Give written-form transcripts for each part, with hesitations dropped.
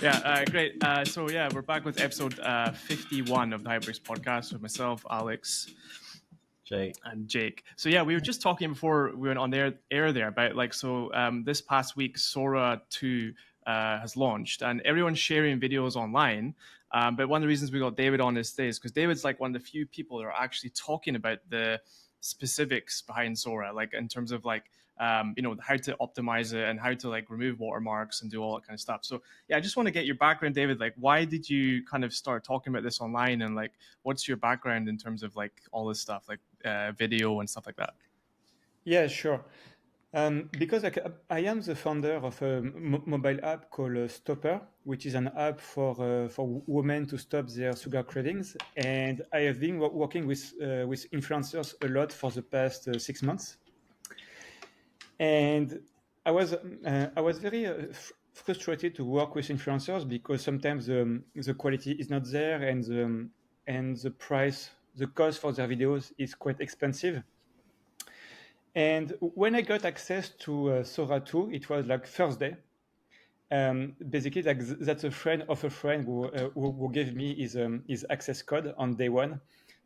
Yeah, great. So yeah, we're back with episode 51 of the HYPEWORKS podcast with myself, Alex, Jake. and Jake. So yeah, we were just talking before we went on air there about this past week Sora 2 has launched and everyone's sharing videos online. But one of the reasons we got David on this day is because David's like one of the few people that are actually talking about the specifics behind Sora, like in terms of like how to optimize it and how to like remove watermarks and do all that kind of stuff. So yeah, I just want to get your background, David. Like, why did you kind of start talking about this online, and like, what's your background in terms of like all this stuff, like video and stuff like that? Yeah, sure. Because I am the founder of a mobile app called Stopper, which is an app for women to stop their sugar cravings, and I have been working with influencers a lot for the past 6 months, and I was very frustrated to work with influencers because sometimes the quality is not there, and the price, the cost for their videos is quite expensive. And when I got access to Sora 2, it was like Thursday. Basically, like that's a friend of a friend who gave me his access code on day one,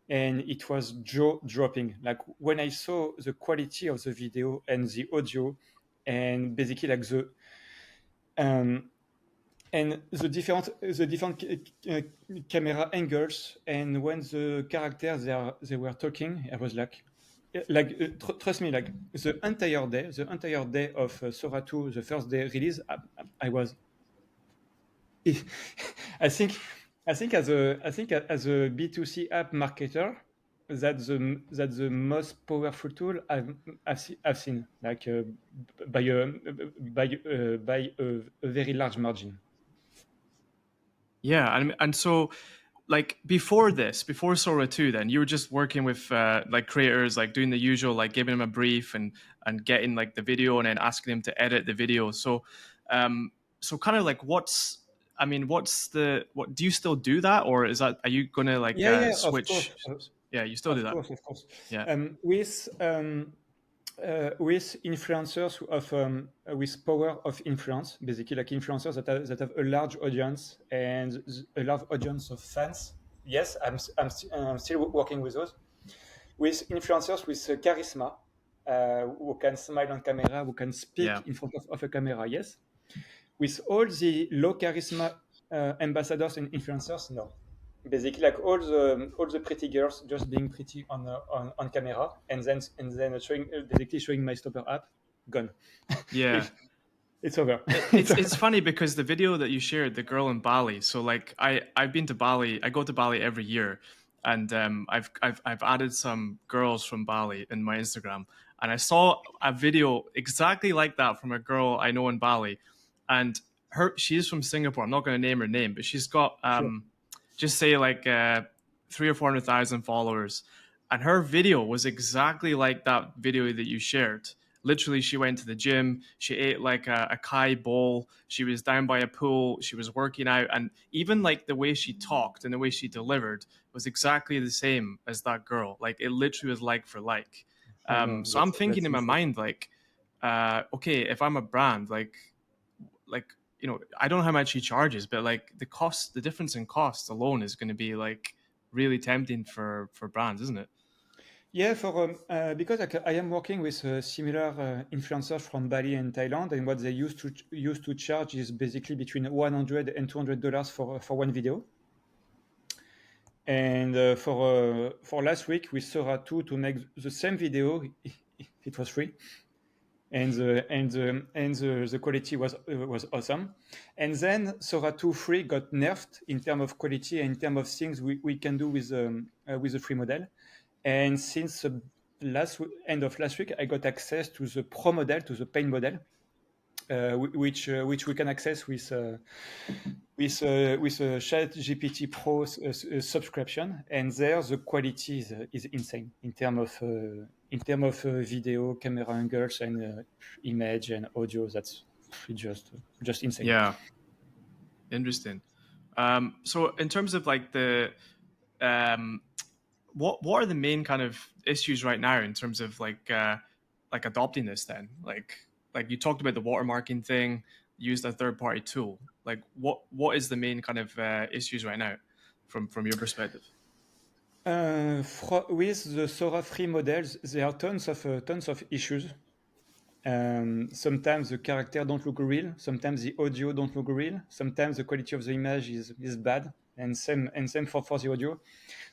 and it was jaw dropping. Like when I saw the quality of the video and the audio, and basically like um, the different camera angles, and when the characters they were talking, I was trust me, like the entire day of Sora 2, the first day release, I was, I think, as a B2C app marketer, that's the most powerful tool I've seen, like by a very large margin. Yeah, and so like before Sora 2, then you were just working with like creators, like doing the usual, like giving them a brief and getting like the video and then asking them to edit the video. So kind of like what do you still do that, or is that, are you gonna like Yeah, of course. switch? Yeah, you still do Of that. course, of course. Yeah. With influencers with power of influence, basically like influencers that have a large audience and a large audience of fans. Yes, I'm still working with those. With influencers with charisma, who can smile on camera, who can Yeah. speak in front of a camera. Yes. With all the low charisma ambassadors and influencers, no. Basically, like all the pretty girls just being pretty on camera, and then basically showing my Stopper app, gone. Yeah. It's over. It's funny because the video that you shared, the girl in Bali. So like I've been to Bali. I go to Bali every year, and I've added some girls from Bali in my Instagram, and I saw a video exactly like that from a girl I know in Bali, and she's from Singapore. I'm not going to name her name, but she's got Sure. just say like 300,000 or 400,000 followers, and her video was exactly like that video that you shared. Literally, she went to the gym, she ate like a Kai bowl, she was down by a pool, she was working out, and even like the way she talked and the way she delivered was exactly the same as that girl. Like it literally was like for like. I know So I'm thinking that's in my insane. mind, like, okay, if I'm a brand, like I don't know how much he charges, but like the difference in costs alone is going to be like really tempting for brands, isn't it? Yeah, because I am working with similar influencers from Bali and Thailand, and what they used to charge is basically between $100 and $200 for one video. And for last week with Sora 2 to make the same video, it was free, and the quality was awesome. And then Sora 2 free got nerfed in terms of quality and in terms of things we can do with the free model. And since end of last week, I got access to the pro model, to the paid model, which we can access with a Chat GPT Pro subscription, and there the quality is insane in terms of video, camera angles, and image and audio. That's just insane. Yeah, interesting. So in terms of like um, what are the main kind of issues right now in terms of like adopting this then? Like you talked about the watermarking thing, used a third party tool. Like, what is the main kind of issues right now, from your perspective? With the Sora free models, there are tons of issues. Sometimes the character don't look real. Sometimes the audio don't look real. Sometimes the quality of the image is bad, and same for the audio.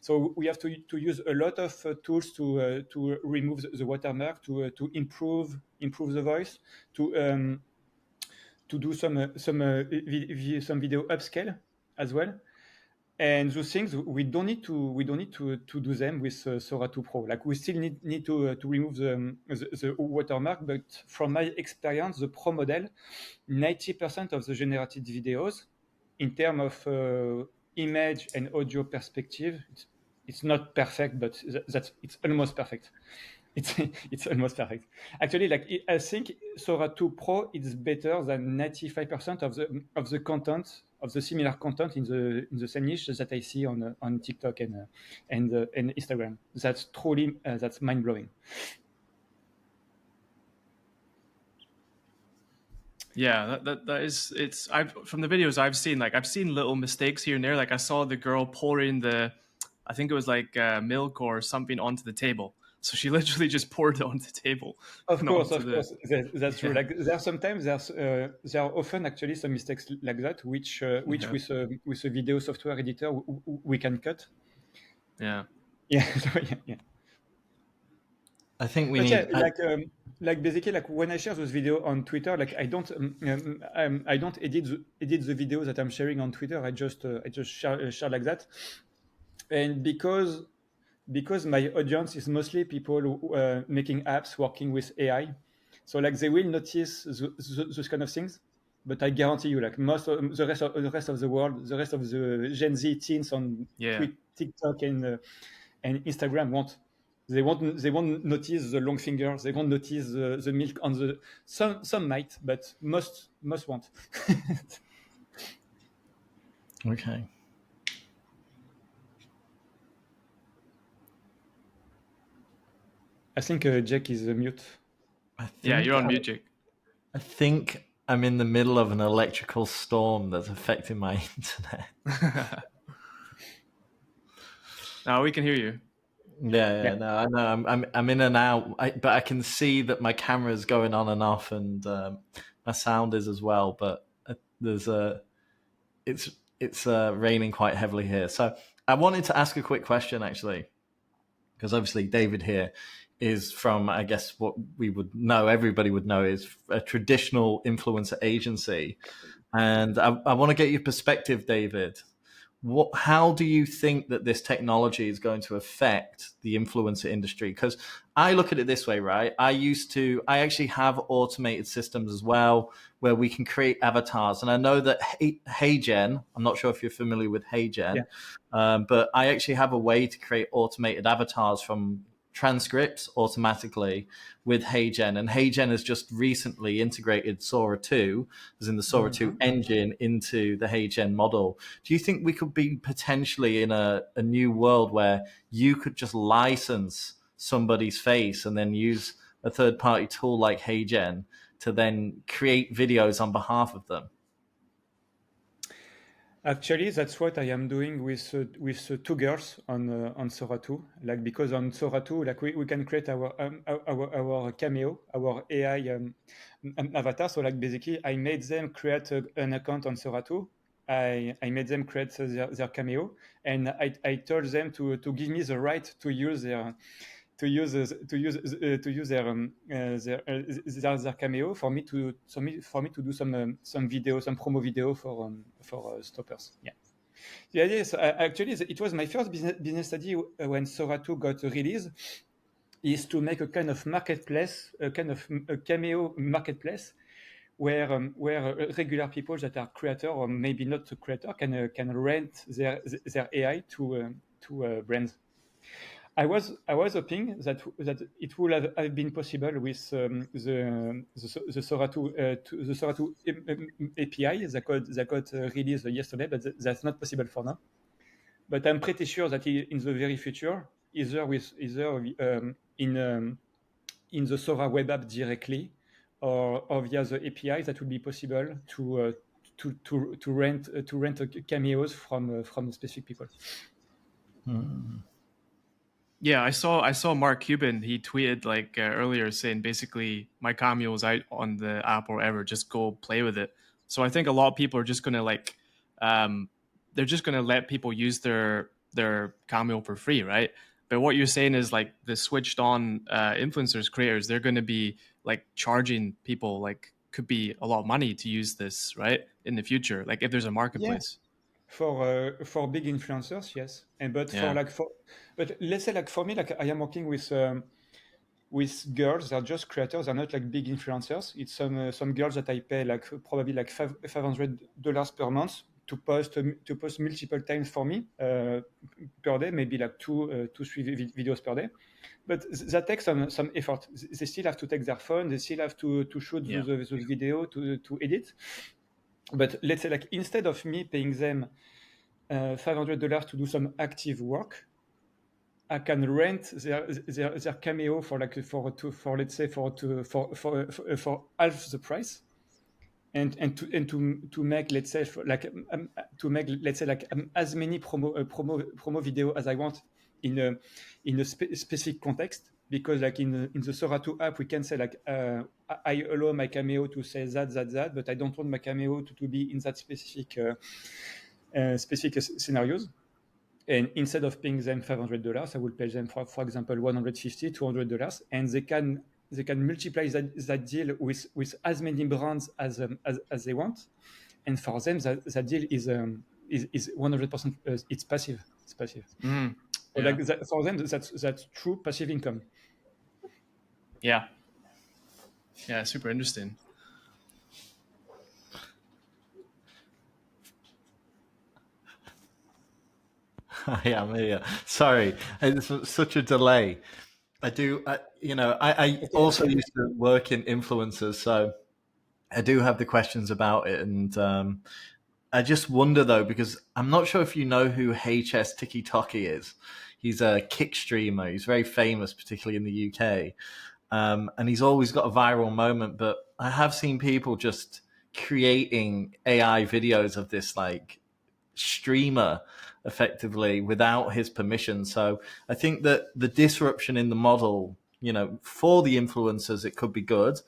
So we have to use a lot of tools to remove the watermark, to improve the voice, to do some video upscale as well. And those things we don't need to do them with Sora 2 Pro. Like we still need to remove the watermark, but from my experience, the Pro model, 90% of the generated videos, in terms of image and audio perspective, it's not perfect, but it's almost perfect. It's almost perfect. Actually, like I think Sora 2 Pro is better than 95% of the content, of the similar content in the same niche that I see on TikTok and Instagram. That's truly that's mind blowing. Yeah, that is. It's I've from the videos I've seen. Like I've seen little mistakes here and there. Like I saw the girl pouring I think it was like milk or something onto the table. So she literally just poured it onto the table. Of Not course, onto that's true. yeah, Like there are often actually some mistakes like that, which yeah, with a video software editor we can cut. yeah. Yeah, yeah. I think we But yeah, need. like basically, like when I share those videos on Twitter, like I don't edit the videos that I'm sharing on Twitter. I just share like that, and because my audience is mostly people who, making apps working with AI, so like they will notice those kind of things. But I guarantee you, like most of the rest of the world, the rest of the Gen Z teens on Yeah. TikTok and Instagram won't. They won't notice the long fingers. They won't notice the milk on the. Some might, but most won't. Okay. I think Jack is mute. Yeah, you're on mute, Jake. I think I'm in the middle of an electrical storm that's affecting my internet. Now we can hear you. Yeah. No, I know. I'm in and out, but I can see that my camera's going on and off, and my sound is as well. But it's raining quite heavily here. So I wanted to ask a quick question, actually, because obviously David here is from, I guess, what we would know, everybody would know, is a traditional influencer agency. And I want to get your perspective, David. How do you think that this technology is going to affect the influencer industry? Because I look at it this way, right? I actually have automated systems as well where we can create avatars. And I know that HeyGen, I'm not sure if you're familiar with HeyGen, but I actually have a way to create automated avatars from transcripts automatically with HeyGen, and HeyGen has just recently integrated Sora 2, as in the Sora 2 engine, into the HeyGen model. Do you think we could be potentially in a new world where you could just license somebody's face and then use a third-party tool like HeyGen to then create videos on behalf of them? Actually, that's what I am doing with two girls on Sora 2. Like because on Sora 2, like we can create our cameo, our AI avatar. So like basically, I made them create an account on Sora 2. I made them create their cameo, and I told them to give me the right to use their their cameo for me to do some video, some promo video for stoppers. Yeah. The idea is actually it was my first business study when Sora 2 got released, is to make a kind of marketplace, a kind of a cameo marketplace where regular people that are creator or maybe not a creator can rent their AI to brands. I was hoping that it would have been possible with the Sora 2 the Sora 2 API that got released yesterday, but that's not possible for now. But I'm pretty sure that in the very future, either in the Sora web app directly or via the API, that would be possible to rent cameos from specific people. Yeah, I saw Mark Cuban. He tweeted like earlier saying basically my cameo is out on the app or whatever. Just go play with it. So I think a lot of people are just gonna like, they're just gonna let people use their cameo for free, right? But what you're saying is like the switched on influencers creators, they're gonna be like charging people like could be a lot of money to use this, right? In the future, like if there's a Yeah. marketplace. For big influencers, yes, and Yeah. but let's say like for me, like I am working with girls that are just creators, they're not like big influencers. It's some girls that I pay like probably like $500 per month to post multiple times for me per day, maybe like two, three videos per day. But that takes some effort. They still have to take their phone, they still have to shoot Yeah. those video to edit. But let's say like instead of me paying them $500 to do some active work, I can rent their cameo for like for let's say for half the price, and to make let's say as many promo video as I want in a specific context, because like in the Sora 2 app we can say like I allow my cameo to say that, but I don't want my cameo to be in that specific scenarios. And instead of paying them $500, I will pay them, for example, $150, $200, and they can multiply that deal with as many brands as they want. And for them, that deal is 100%. It's passive. It's passive. Mm, So yeah. like that, for them, that's true passive income. Yeah. Yeah. Super interesting. Yeah, I'm here. Sorry, it's such a delay. I also used to work in influencers, so I do have the questions about it. And I just wonder though, because I'm not sure if you know who HS Tiki Toki is. He's a kick streamer. He's very famous, particularly in the UK. And he's always got a viral moment, but I have seen people just creating AI videos of this like streamer effectively without his permission. So I think that the disruption in the model, for the influencers, it could be good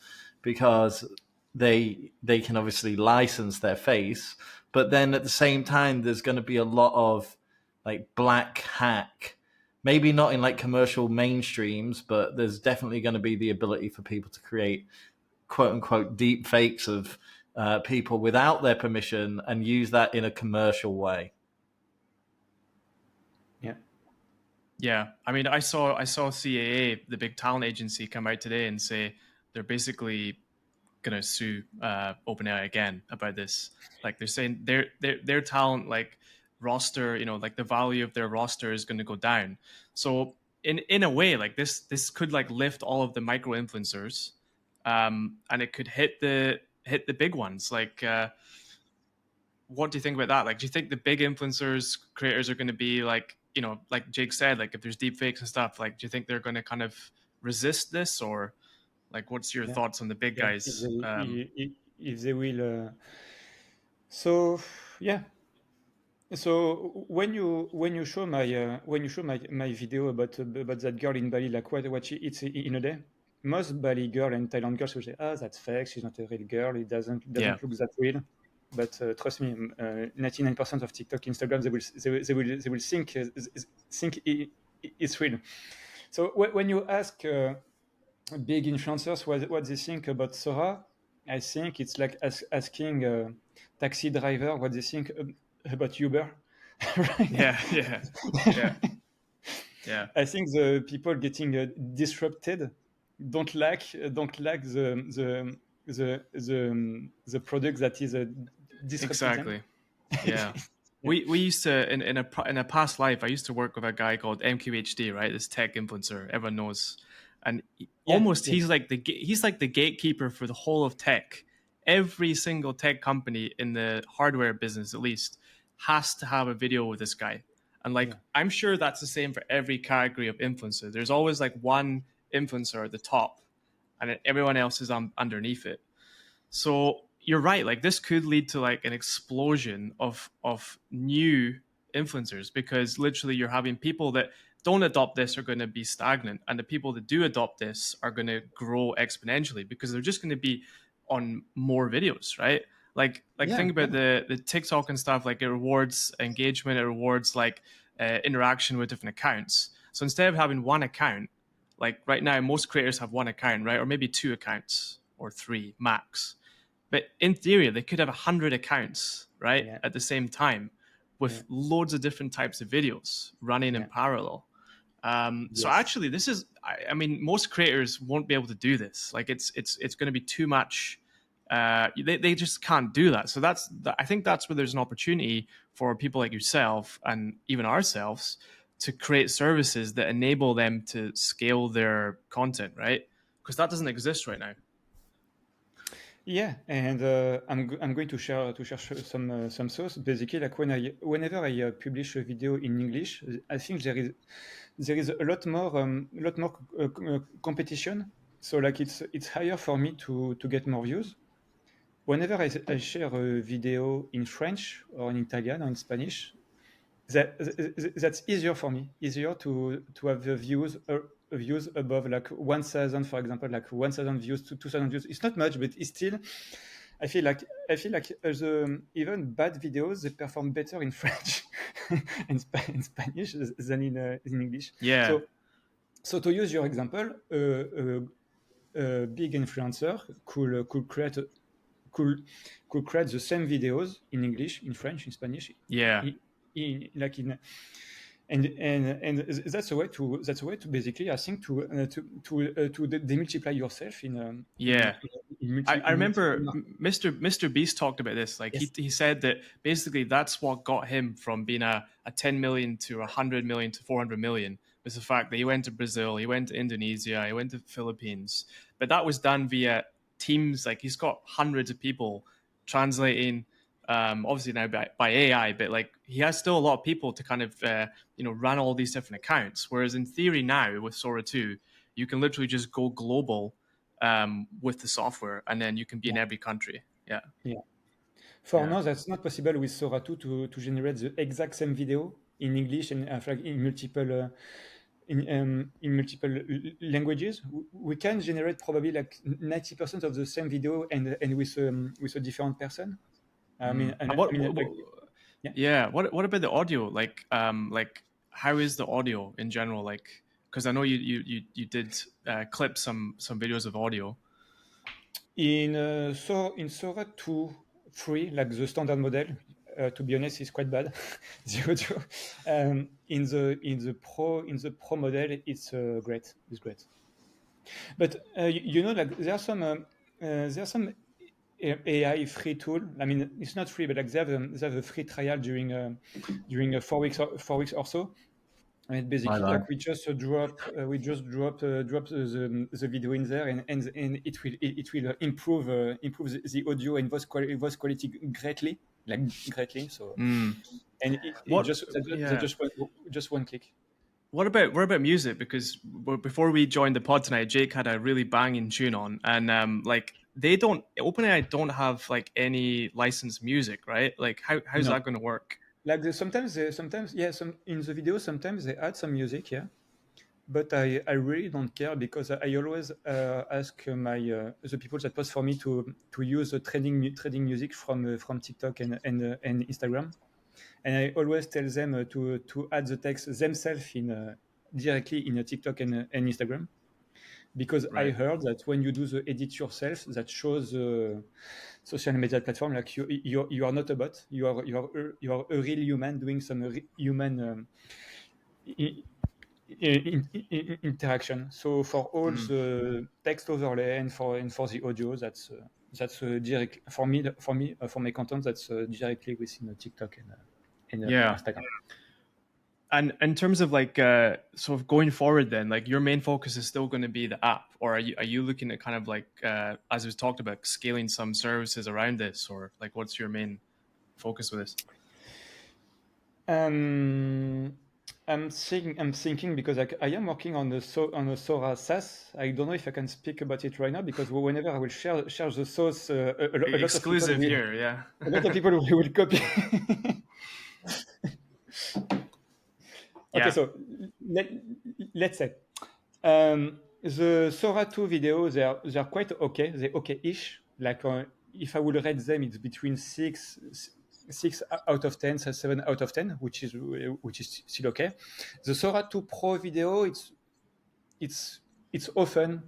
because they can obviously license their face, but then at the same time, there's going to be a lot of like black hack. Maybe not in like commercial mainstreams, but there's definitely going to be the ability for people to create quote unquote deep fakes of people without their permission and use that in a commercial way. Yeah. Yeah, I mean, I saw CAA, the big talent agency, come out today and say they're basically gonna sue OpenAI again about this. Like they're saying their talent like roster, like the value of their roster is going to go down. So in a way, like this could like lift all of the micro influencers, and it could hit the big ones. Like, what do you think about that? Like, do you think the big influencers creators are going to be like, like Jake said, like if there's deep fakes and stuff, like do you think they're going to kind of resist this, or like what's your thoughts on the big guys? If they will. So yeah. So when you show my video about that girl in Bali, like what she eats in a day, most Bali girl and Thailand girls will say, that's fake. She's not a real girl. It doesn't Yeah. look that real. But trust me, 99% of TikTok, Instagram, they will think it's real. So when you ask big influencers what they think about Sora, I think it's like asking a taxi driver what they think about Uber. Right? Yeah. I think the people getting disrupted don't like the product that is disrupting Exactly. them. Yeah. We used to in a past life, I used to work with a guy called MQHD, right? This tech influencer everyone knows, and he's like the gatekeeper for the whole of tech. Every single tech company in the hardware business, at least, has to have a video with this guy. And like, I'm sure that's the same for every category of influencer. There's always like one influencer at the top, and then everyone else is underneath it. So you're right. Like this could lead to like an explosion of new influencers, because literally you're having people that don't adopt this are going to be stagnant, and the people that do adopt this are going to grow exponentially because they're just going to be on more videos, right? Like Yeah, think about the TikTok and stuff. Like it rewards engagement, it rewards like interaction with different accounts. So instead of having one account, like right now most creators have one account, right, or maybe two accounts or three max. But in theory, they could have 100 accounts, right, yeah, at the same time, with yeah, loads of different types of videos running in yeah. parallel. So Yes. actually, this is, I mean, most creators won't be able to do this. Like it's going to be too much. They just can't do that. So I think that's where there's an opportunity for people like yourself and even ourselves to create services that enable them to scale their content, right? Because that doesn't exist right now. Yeah, and I'm going to share some source. Basically, like whenever I publish a video in English, I think there is a lot more competition. So like it's higher for me to get more views. Whenever I share a video in French or in Italian or in Spanish, that's easier for me. Easier to have the views above like 1,000, for example, like 1,000 views to 2,000 views. It's not much, but it's still. I feel like even bad videos they perform better in French and in Spanish than in English. Yeah. So to use your example, a big influencer could could create the same videos in English, in French, in Spanish, Yeah. like in and that's a way to basically I think to demultiply yourself Yeah. I in multi remember Mr. Beast talked about this. Like yes he said that basically that's what got him from being a 10 million to 100 million to 400 million, was the fact that he went to Brazil, he went to Indonesia, he went to the Philippines. But that was done via teams. Like he's got hundreds of people translating, obviously now by AI, but like he has still a lot of people to kind of, run all these different accounts. Whereas in theory now with Sora 2, you can literally just go global with the software, and then you can be in yeah every country. Yeah, yeah for yeah, now that's not possible with Sora 2 to generate the exact same video in English and like in multiple languages. We can generate probably like 90% of the same video and with a different person. And Like, yeah. yeah, what about the audio? Like how is the audio in general? Like, because I know you did clip some videos of audio. In Sora 2, 3, like the standard model, to be honest, is quite bad. The audio. In the pro model, it's great. It's great. But like there are some AI free tool. I mean, it's not free, but like they have a free trial during 4 weeks or so. And I basically, know. like we just drop the video in there, and it will improve the audio and voice quality greatly, like greatly. So Mm. and it What? just that Yeah. just one click. What about music? Because before we joined the pod tonight, Jake had a really banging tune on, and like they don't OpenAI don't have like any licensed music, right? Like how's No, that going to work? like sometimes yeah, some in the video sometimes they add some music, yeah. But I really don't care because I always ask the people that post for me to use trading music from TikTok and Instagram, and I always tell them to add the text themselves in directly in a TikTok and Instagram, because I Right. heard that when you do the edit yourself, that shows social media platform like you are not a bot, you are a real human doing some human i- interaction. So for all Mm. the text overlay and for the audio, that's direct for my content. That's directly within TikTok and Yeah. Instagram. And in terms of like sort of going forward, then like your main focus is still going to be the app, or are you looking at kind of like as was talked about, scaling some services around this, or like what's your main focus with this? Um, I'm thinking because I am working on a Sora SaaS. I don't know if I can speak about it right now because whenever I will share the source, a lot of people Exclusive will here, yeah. will copy. Okay, Yeah. so let's say the Sora 2 videos they're quite okay. They're okay-ish. Like if I would rate them, it's between six out of 10, so 7 out of 10, which is still okay. The Sora 2 Pro video, it's it's often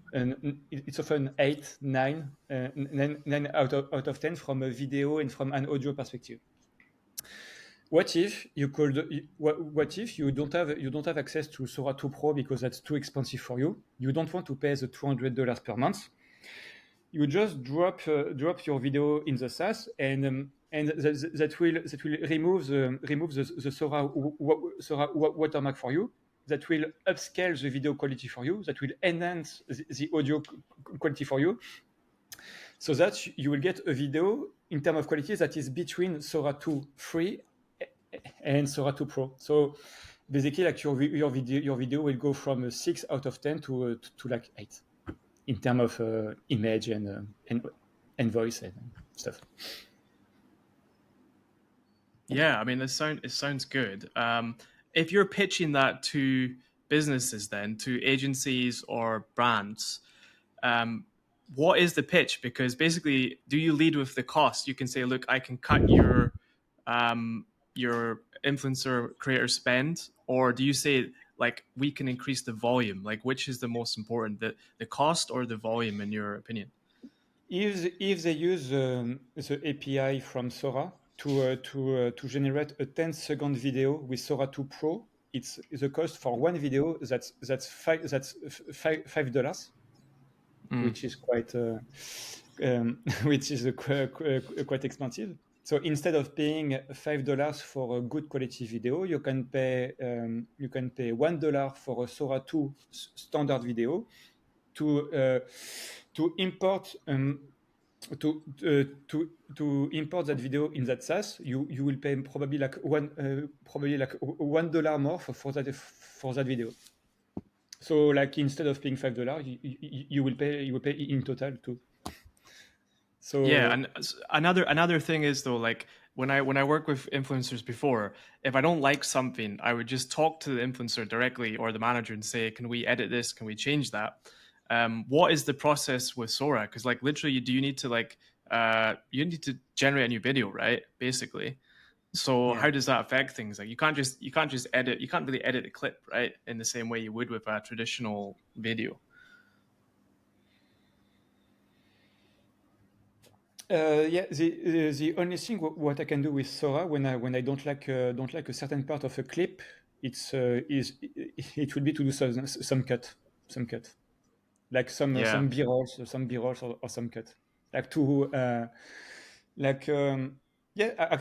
it's often 8, 9, 9 out of 10 from a video and from an audio perspective. What if you could? What if you don't have access to Sora 2 Pro because that's too expensive for you? You don't want to pay the $200 per month. You just drop your video in the SaaS, and that will remove the Sora watermark for you. That will upscale the video quality for you. That will enhance the audio quality for you, so that you will get a video in terms of quality that is between Sora 2 free and Sora 2 Pro. So basically, like your video will go from a 6 out of 10 to like 8 in terms of image and voice and stuff. Yeah, I mean, it sounds good. If you're pitching that to businesses, then to agencies or brands, what is the pitch? Because basically, do you lead with the cost? You can say, "Look, I can cut your influencer creator spend," or do you say, like, we can increase the volume? Like, which is the most important, the cost or the volume, in your opinion? If they use the API from Sora to generate a 10-second video with Sora 2 Pro, it's the cost for one video that's $5, which is quite which is quite expensive. So instead of paying $5 for a good quality video, you can pay $1 for a Sora 2 standard video to import to import that video in that SaaS. You will pay probably like $1 more for that video. So like instead of paying $5, you will pay in total too. So Yeah, and another thing is though, like when I work with influencers before, if I don't like something, I would just talk to the influencer directly or the manager and say, "Can we edit this? Can we change that?" What is the process with Sora? Because like literally, do you need to you need to generate a new video, right? Basically. So yeah. how does that affect things? Like you can't just edit. You can't really edit a clip, right? In the same way you would with a traditional video. Yeah, the only thing what I can do with Sora when I don't like a certain part of a clip, it would be to do some cut, like Yeah. some b-rolls or some cut, like to like yeah.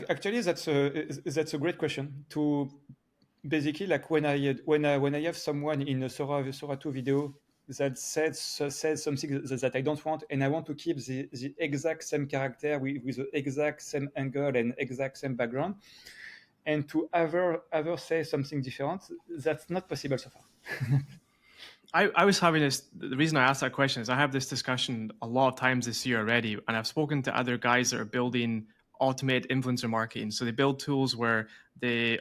Actually, that's a great question. To basically like when I have someone in a Sora 2 video that says something that I don't want, and I want to keep the exact same character with the exact same angle and exact same background, and to ever say something different, that's not possible so far. I was having this. The reason I asked that question is I have this discussion a lot of times this year already, and I've spoken to other guys that are building automated influencer marketing. So they build tools where they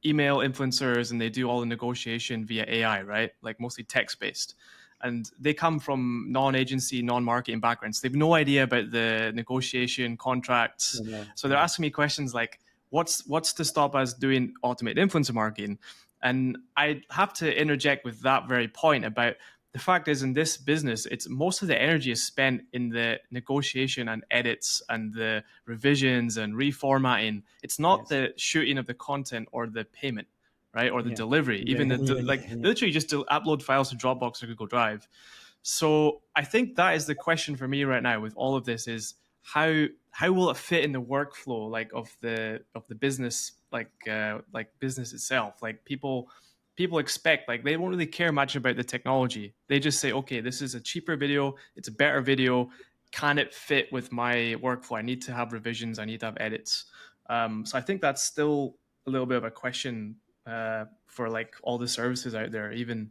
email influencers and they do all the negotiation via AI, right? Like mostly text based. And they come from non-agency, non-marketing backgrounds. They have no idea about the negotiation contracts. Yeah. So they're asking me questions like, "What's to stop us doing automated influencer marketing?" And I have to interject with that very point about the fact is in this business, it's most of the energy is spent in the negotiation and edits and the revisions and reformatting. It's not Yes. the shooting of the content or the payment, right? Or the Yeah. delivery, even like literally just to upload files to Dropbox or Google Drive. So I think that is the question for me right now with all of this is how will it fit in the workflow like of the business like business itself. Like people expect, like they won't really care much about the technology. They just say, okay, this is a cheaper video, it's a better video, can it fit with my workflow? I need to have revisions, I need to have edits. So I think that's still a little bit of a question for like all the services out there, even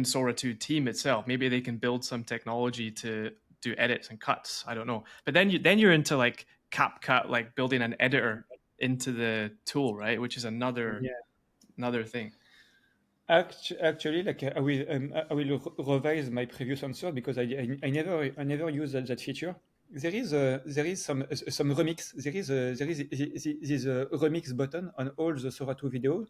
Sora 2 team itself. Maybe they can build some technology to do edits and cuts. I don't know. But then you're into like CapCut, like building an editor into the tool, right? Which is another thing. Actually, like I will revise my previous answer because I never use that feature. There is some remix. There is this remix button on all the Sora 2 videos,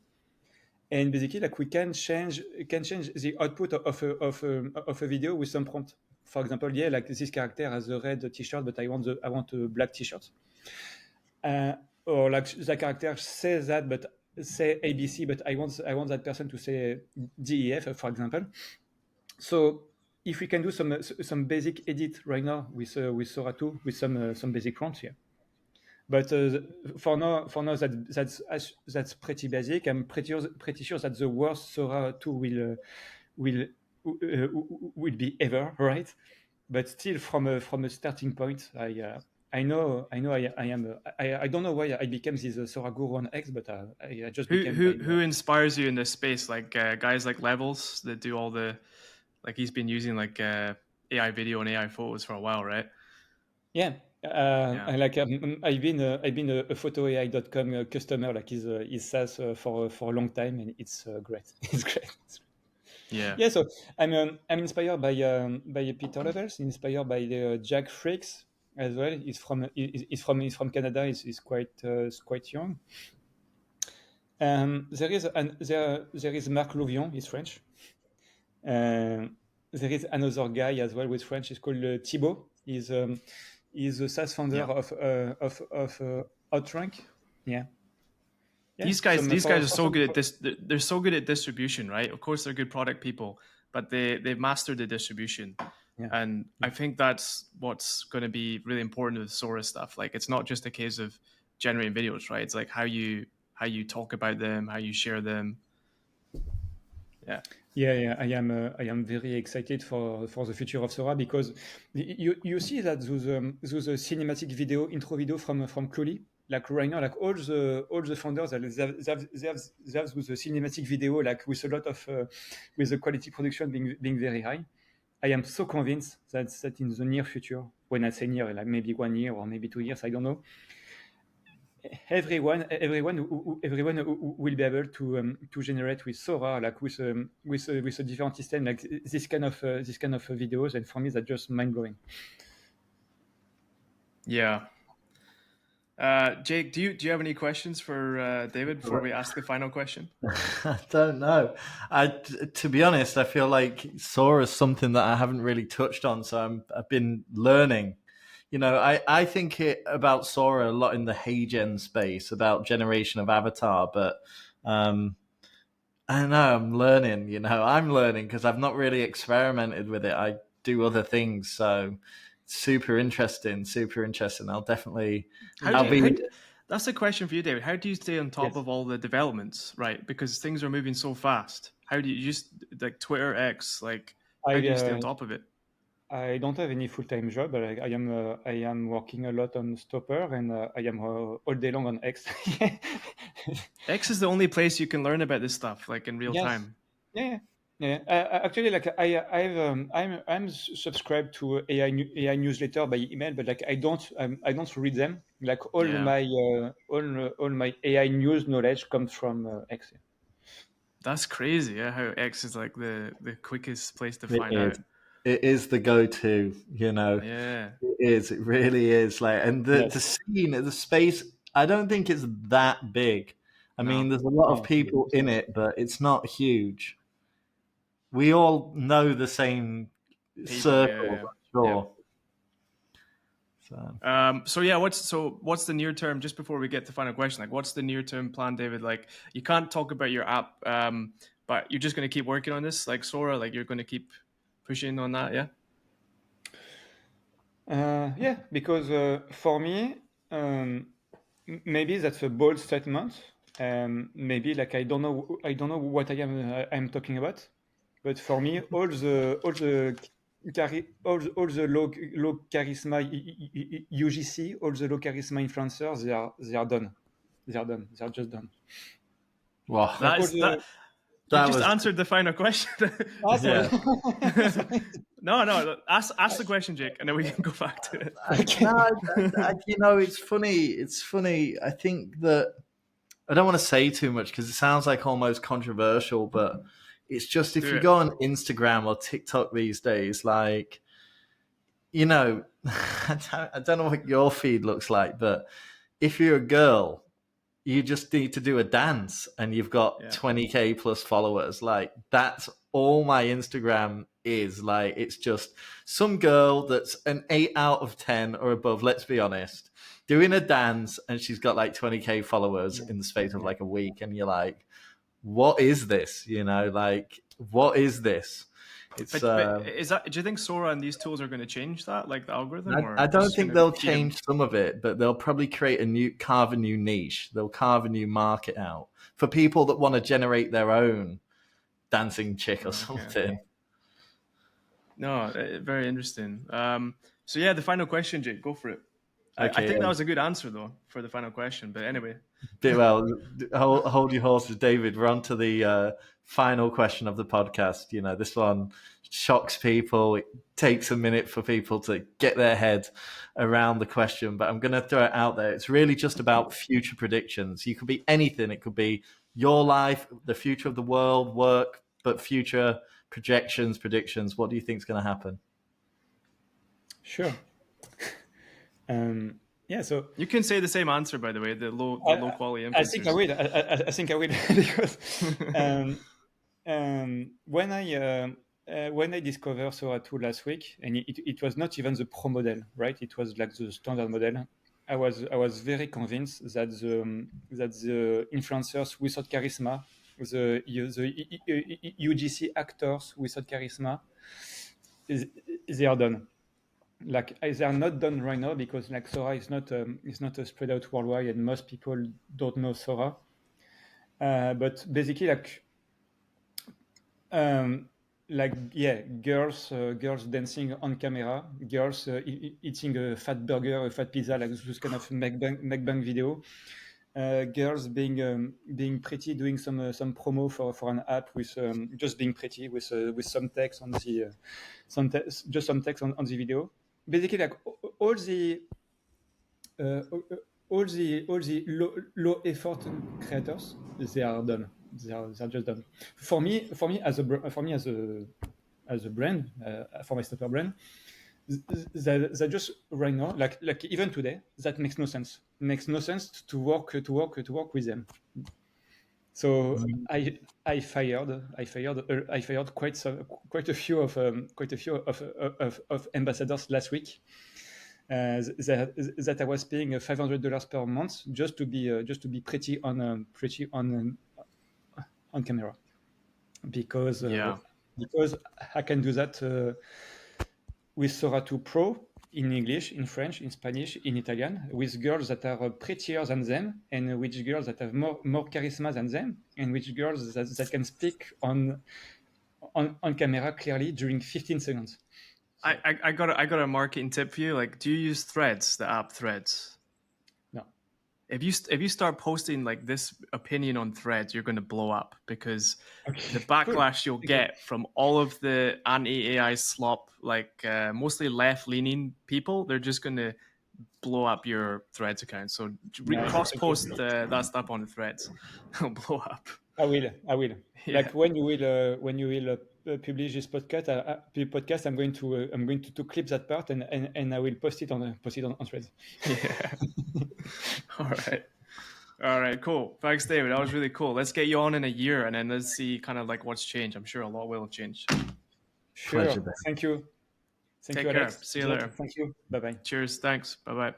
and basically like we can change the output of a video with some prompt. For example, yeah, like this character has a red T-shirt, but I want a black T-shirt. Or like the character says that, but say ABC, but I want that person to say DEF, for example. So if we can do some basic edit right now with Sora 2 with some basic prompts here. But for now that's pretty basic. I'm pretty sure that the worst Sora 2 will be ever, right? But still, from a starting point, I know I don't know why I became this Sora Guru on X, but I just became. Who inspires you in this space? Like guys like Levels that do all the, like he's been using like AI video and AI photos for a while, right? Yeah. And like I've been a photoai.com customer, like his SaaS for a long time, and it's great. It's great. Yeah. So I'm inspired by Peter Levels, inspired by Jack Frakes as well. He's from Canada. He's quite young. There is Marc Louvion. He's French. There is another guy as well with French. He's called Thibaut. He's the SaaS founder of Outrank. Yeah. These guys are so good at this. They're so good at distribution, right? Of course, they're good product people, but they've mastered the distribution. Yeah. And I think that's what's going to be really important with Sora stuff. Like, it's not just a case of generating videos, right? It's like how you talk about them, how you share them. Yeah. I am very excited for the future of Sora because you see that those cinematic video intro video from Clolly. Like right now, like all the founders, they have with the cinematic video, like with a lot of with the quality production being very high. I am so convinced that in the near future, when I say near, like maybe 1 year or maybe 2 years, I don't know, everyone will be able to generate with Sora, like with a different system, like this kind of videos, and for me that's just mind blowing. Yeah. Jake, do you have any questions for David before we ask the final question? I don't know. To be honest, I feel like Sora is something that I haven't really touched on, so I've been learning. You know, I think about Sora a lot in the HeyGen space, about generation of avatar, but I don't know, I'm learning, I'm learning because I've not really experimented with it. I do other things, so super interesting. I'll definitely... That's a question for you, David. How do you stay on top of all the developments, right? Because things are moving so fast. How do you just, like Twitter, X, like, how do you stay on top of it? I don't have any full-time job, but I am working a lot on Stopper, and I am all day long on X. X is the only place you can learn about this stuff, like in real time. Yeah. Actually, like I'm subscribed to AI newsletter by email, but like I don't read them. Like all my AI news knowledge comes from X. That's crazy, yeah. How X is like the quickest place to find out. It is the go-to, Yeah, it is. It really is. Like, and the scene, the space, I don't think it's that big. I mean, there's a lot of people in it, but it's not huge. We all know the same circle, sure. So yeah, what's the near term? Just before we get to the final question, like, what's the near term plan, David? Like, you can't talk about your app, but you're just going to keep working on this, like Sora. Like, you're going to keep pushing on that, yeah. Yeah, because for me, maybe that's a bold statement. Maybe like I don't know what I'm talking about, but for me, all the low charisma UGC, all the low charisma influencers, they are done. They are just done. Wow. Like all That's the that. You That just was answered the final question. sorry. No. Ask the question, Jake, and then we can go back to it. Okay. no, it's funny. It's funny. I think that I don't want to say too much because it sounds like almost controversial, but it's just if Do you it. go on Instagram or TikTok these days, like, you know, I don't know what your feed looks like, but if you're a girl, you just need to do a dance and you've got Yeah. 20K plus followers. Like, that's all my Instagram is. Like, it's just some girl that's an 8 out of 10 or above, let's be honest, doing a dance, and she's got like 20K followers in the space of like a week. And you're like, what is this? You know, like, what is this? It's But is that? Do you think Sora and these tools are going to change that, like the algorithm? Or I don't just think gonna they'll feed 'em? change some of it, but they'll probably carve a new niche. They'll carve a new market out for people that want to generate their own dancing chick or something. No, very interesting. So yeah, the final question, Jake, go for it. I Okay, think that was a good answer though for the final question. But anyway, well, hold your horses, David. We're on to the final question of the podcast. You know, this one shocks people. It takes a minute for people to get their head around the question, but I'm going to throw it out there. It's really just about future predictions. You could be anything. It could be your life, the future of the world, work, but future projections, predictions. What do you think is going to happen? Sure. Yeah, so you can say the same answer, by the way. The low quality influencers. I think I will. I think I will because when I discovered Sora 2 last week, and it was not even the pro model, right? It was like the standard model. I was very convinced that the influencers without charisma, the UGC actors without charisma, they are done. Like they are not done right now because like Sora is not spread out worldwide and most people don't know Sora. But basically girls dancing on camera, girls eating a fat burger, a fat pizza, like this kind of mukbang video. Girls being pretty, doing some promo for an app with just being pretty with some text on the some text on the video. Basically, like all the low effort creators, they are done. They are just done. For me as a brand, for my startup brand, that just right now, like even today, that makes no sense. Makes no sense to work with them. So I fired quite a few of ambassadors last week. That I was paying $500 per month just to be pretty on camera, because I can do that with Sora 2 Pro in English, in French, in Spanish, in Italian, with girls that are prettier than them, and which girls that have more charisma than them, and which girls that can speak on camera clearly during 15 seconds. So, I got a marketing tip for you. Like, do you use Threads, the app Threads? No. If you start posting like this opinion on Threads, you're going to blow up, because the backlash you'll get from all of the anti-AI slop, like mostly left-leaning people, they're just going to blow up your Threads account. So cross-post that stuff on the Threads. It'll blow up. I will. Yeah. Like when you will publish this podcast, I'm going to clip that part and I will post it on Threads. Yeah. All right, cool. Thanks, David. That was really cool. Let's get you on in a year, and then let's see kind of like what's changed. I'm sure a lot will have changed. Sure. Pleasure. Thank you. Take care. Alex. See you later. Thank you. Bye-bye. Cheers. Thanks. Bye-bye.